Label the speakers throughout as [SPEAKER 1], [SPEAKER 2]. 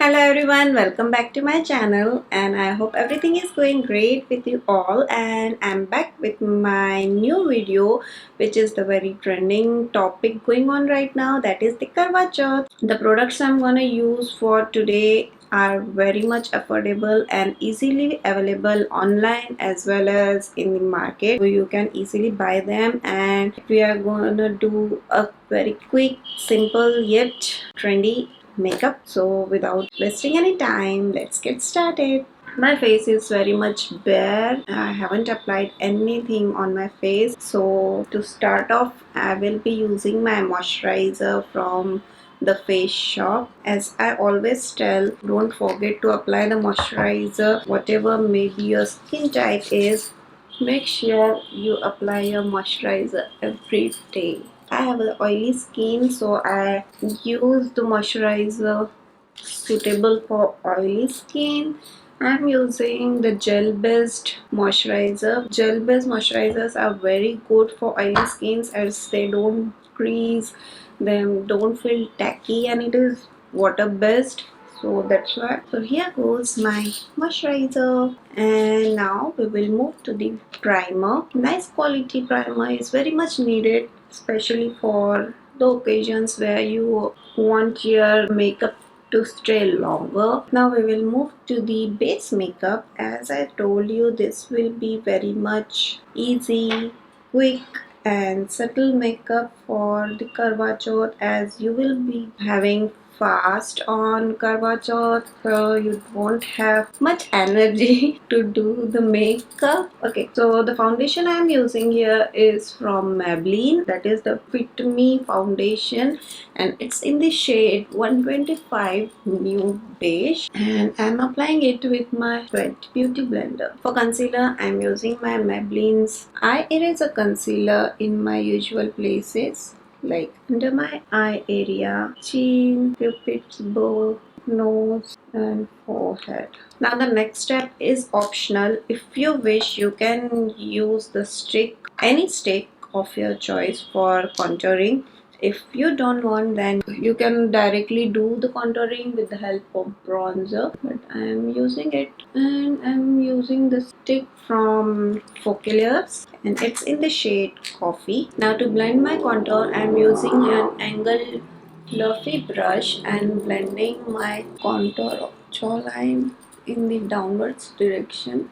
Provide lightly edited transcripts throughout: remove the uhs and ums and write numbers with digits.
[SPEAKER 1] Hello everyone, welcome back to my channel and I hope everything is going great with you all, and I'm back with my new video which is the very trending topic going on right now, that is the Karwachauth. The products I'm gonna use for today are very much affordable and easily available online as well as in the market, so you can easily buy them. And we are gonna do a very quick, simple yet trendy makeup. So without wasting any time, let's get started. My face is very much bare. I haven't applied anything on my face. So to start off, I will be using my moisturizer from the Face Shop. As I always tell, don't forget to apply the moisturizer. Whatever maybe your skin type is, make sure you apply your moisturizer every day. I have an oily skin, so I use the moisturizer suitable for oily skin. I'm using the gel based moisturizer. Gel based moisturizers are very good for oily skins as they don't crease, them don't feel tacky, and it is water based, so that's why. So here goes my moisturizer, and now we will move to the primer. Nice quality primer is very much needed, especially for the occasions where you want your makeup to stay longer. Now we will move to the base makeup. As I told you, this will be very much easy, quick and subtle makeup for the Karwachauth, as you will be having fast on Karwachauth, so you won't have much energy to do the makeup. Okay, so the foundation I am using here is from Maybelline, that is the Fit Me foundation, and it's in the shade 125 Nude Beige, and I'm applying it with my wet beauty blender. For concealer, I'm using my Maybelline's Eye Eraser concealer in my usual places like under my eye area, chin, cupid's bow, nose and forehead. Now the next step is optional. If you wish, you can use the stick, any stick of your choice for contouring. If you don't want, then you can directly do the contouring with the help of bronzer, but I am using it, and I'm using the stick from Focaliers and it's in the shade Coffee. Now to blend my contour, I'm using an angled fluffy brush and blending my contour jawline in the downwards direction.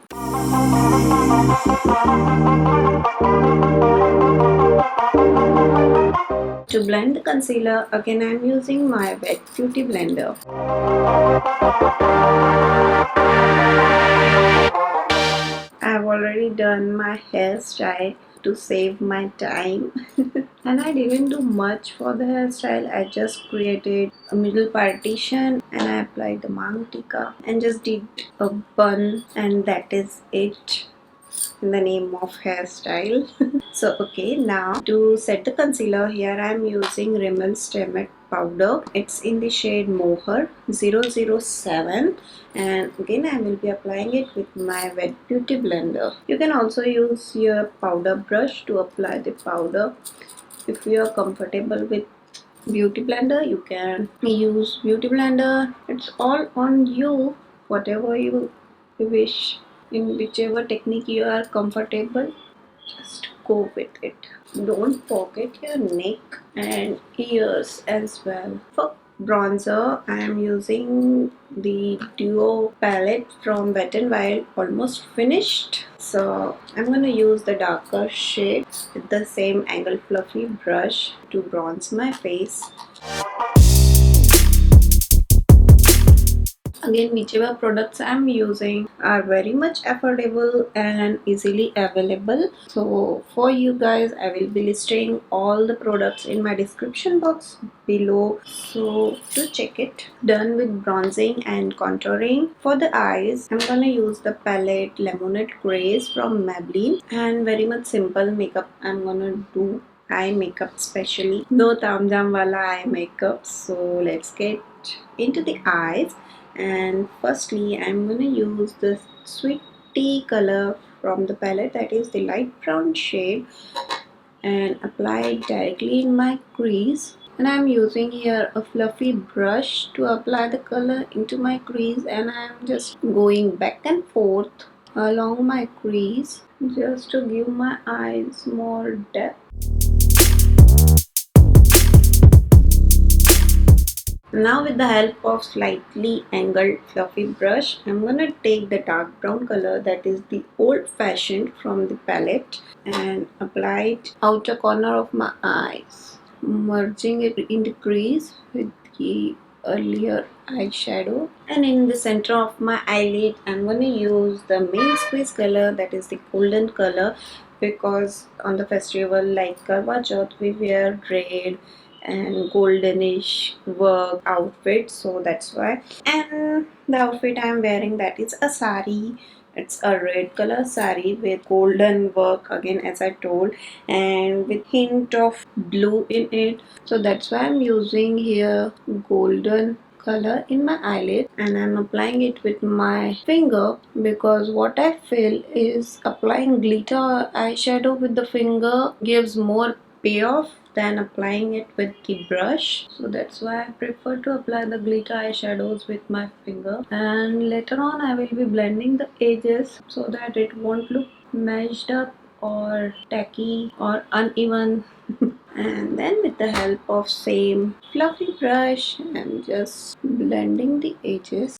[SPEAKER 1] To blend the concealer, again I'm using my wet beauty blender. I've already done my hairstyle to save my time and I didn't do much for the hairstyle. I just created a middle partition and I applied the mantika and just did a bun, and that is it in the name of hairstyle. So okay, now to set the concealer, here I am using Rimmel Stemet powder. It's in the shade Mohair 007, and again I will be applying it with my wet beauty blender. You can also use your powder brush to apply the powder. If you are comfortable with beauty blender, you can use beauty blender. It's all on you, whatever you wish, in whichever technique you are comfortable, just go with it. Don't forget your neck and ears as well. For bronzer, I am using the Duo palette from Wet n Wild, almost finished. So I'm going to use the darker shade with the same angled fluffy brush to bronze my face. Again, whichever products I'm using are very much affordable and easily available. So for you guys, I will be listing all the products in my description box below, so to check it. Done with bronzing and contouring. For the eyes, I'm gonna use the palette Lemonade Grace from Maybelline, and very much simple makeup I'm gonna do. Eye makeup specially, no tamjam wala eye makeup. So let's get into the eyes. And firstly, I'm gonna use the Sweet Tea color from the palette, that is the light brown shade, and apply it directly in my crease. And I'm using here a fluffy brush to apply the color into my crease, and I'm just going back and forth along my crease just to give my eyes more depth. Now with the help of slightly angled fluffy brush, I'm gonna take the dark brown color, that is the old fashioned, from the palette and apply it outer corner of my eyes, merging it in the crease with the earlier eyeshadow. And in the center of my eyelid, I'm gonna use the main squeeze color, that is the golden color, because on the festival like Karwachauth we wear red and goldenish work outfit, so that's why. And the outfit I'm wearing, that is a sari. It's a red color sari with golden work again, as I told, and with hint of blue in it, so that's why I'm using here golden color in my eyelid, and I'm applying it with my finger, because what I feel is applying glitter eyeshadow with the finger gives more payoff than applying it with the brush, so that's why I prefer to apply the glitter eyeshadows with my finger. And later on I will be blending the edges so that it won't look meshed up or tacky or uneven. And then with the help of same fluffy brush, I'm just blending the edges.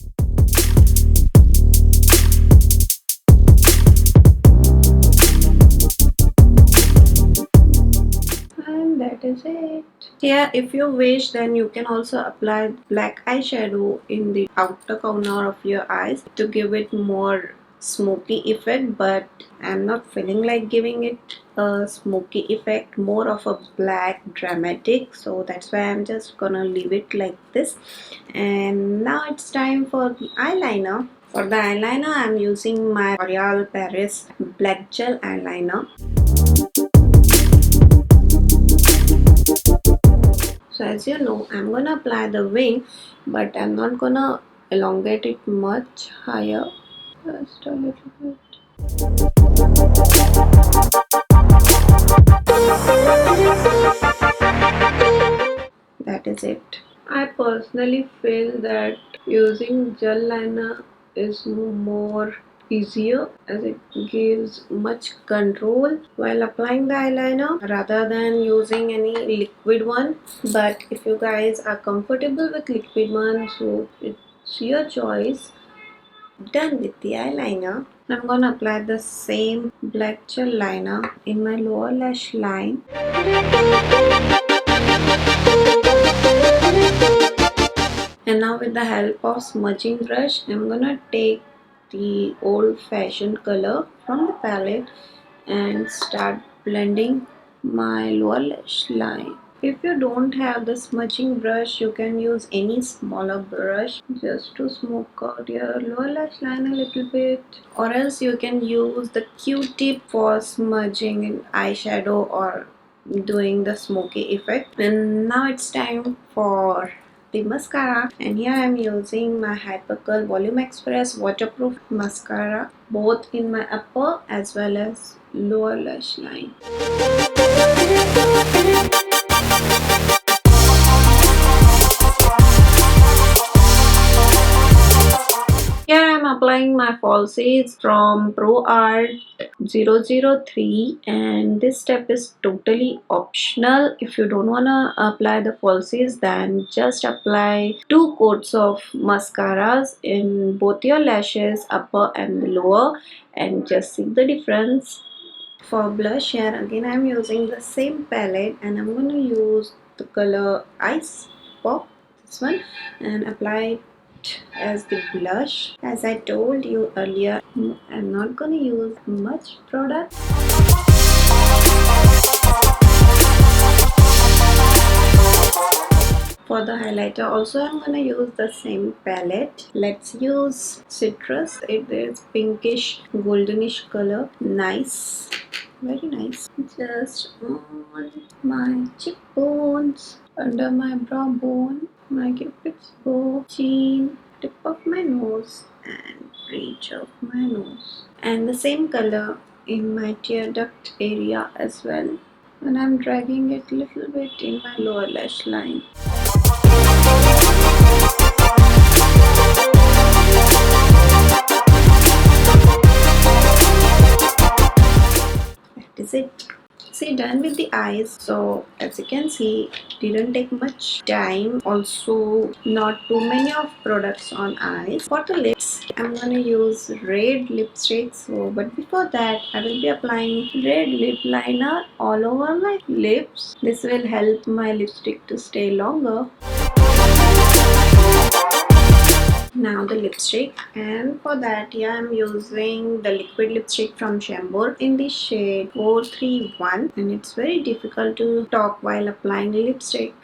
[SPEAKER 1] And that is it. Here, if you wish, then you can also apply black eyeshadow in the outer corner of your eyes to give it more smoky effect, but I'm not feeling like giving it a smoky effect, more of a black dramatic, so that's why I'm just gonna leave it like this. And now it's time for the eyeliner. For the eyeliner, I'm using my L'Oreal Paris black gel eyeliner. So as you know, I'm gonna apply the wing, but I'm not gonna elongate it much higher, just a little bit. That is it. I personally feel that using gel liner is more easier, as it gives much control while applying the eyeliner rather than using any liquid one. But if you guys are comfortable with liquid one, so it's your choice. Done with the eyeliner, I'm gonna apply the same black gel liner in my lower lash line. And now with the help of smudging brush, I'm gonna take the old fashioned color from the palette and start blending my lower lash line. If you don't have the smudging brush, you can use any smaller brush just to smoke out your lower lash line a little bit, or else you can use the Q-tip for smudging in eyeshadow or doing the smoky effect. And now it's time for the mascara, and here I am using my Hypercurl Volume Express waterproof mascara, both in my upper as well as lower lash line. Here I am applying my falsies from Pro Art 003, and this step is totally optional. If you don't want to apply the falsies, then just apply 2 coats of mascaras in both your lashes, upper and the lower, and just see the difference. For blush, here again I am using the same palette, and I'm going to use the color Ice Pop, this one, and apply it as the blush. As I told you earlier, I'm not going to use much product. For the highlighter also, I'm going to use the same palette. Let's use Citrus. It is pinkish goldenish color. Nice, very nice. Just on my cheekbones, under my brow bone, my cupid's bow, chin, tip of my nose, and bridge of my nose. And the same color in my tear duct area as well. and I'm dragging it a little bit in my lower lash line. That is it. See, done with the eyes. So as you can see, didn't take much time. Also, not too many of products on eyes. For the lips, I'm gonna use red lipstick. So, but before that, I will be applying red lip liner all over my lips. This will help my lipstick to stay longer. Now the lipstick, and for that, yeah, I'm using the liquid lipstick from Chambord in the shade 431, and it's very difficult to talk while applying lipstick.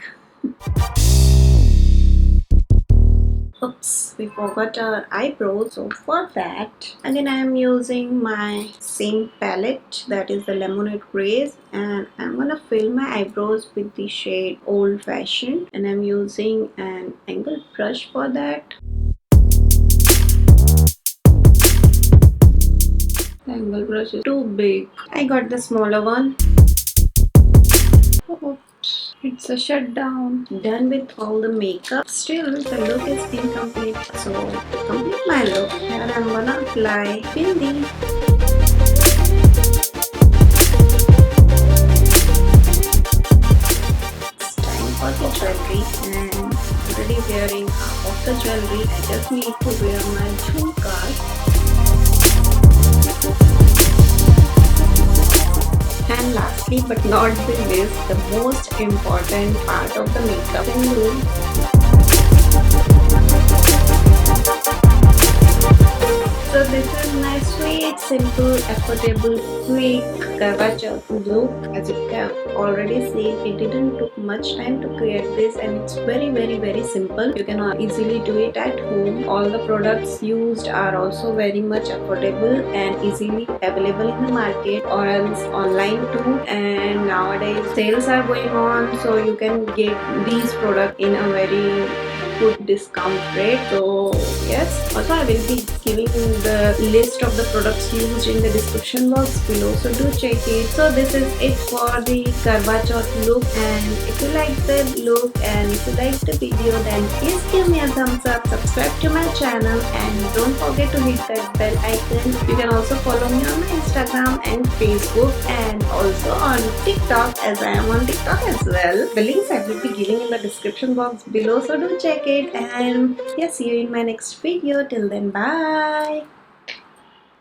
[SPEAKER 1] Oops, we forgot our eyebrows. So for that, again I am using my same palette, that is the Lemonade Grace, and I'm gonna fill my eyebrows with the shade Old Fashioned, and I'm using an angled brush for that. The angle brush is too big. I got the smaller one. Oops, it's a shutdown. Done with all the makeup. Still, the look is incomplete. So, to complete my look, here I'm gonna apply bindi. It's time for the jewelry, and I'm already wearing half of the jewelry. I just need to wear my jhumkas. And lastly but not the least, the most important part of the makeup sindoor. So this is my sweet, simple, affordable, quick Karwachauth look. As you can already see, it didn't took much time to create this, and it's very simple. You can easily do it at home. All the products used are also very much affordable and easily available in the market or else online too. And nowadays sales are going on, so you can get these products in a very good discount rate. So yes, also I will be giving the list of the products used in the description box below, so do check it. So this is it for the Karwachauth look, and if you like the look and if you like the video, then please give me a thumbs up, subscribe to my channel, and don't forget to hit that bell icon. You can also follow me on my Instagram and Facebook, and also on TikTok, as I am on TikTok as well. The links I will be giving in the description box below, so do check it. And yeah, see you in my next video. Till then, bye.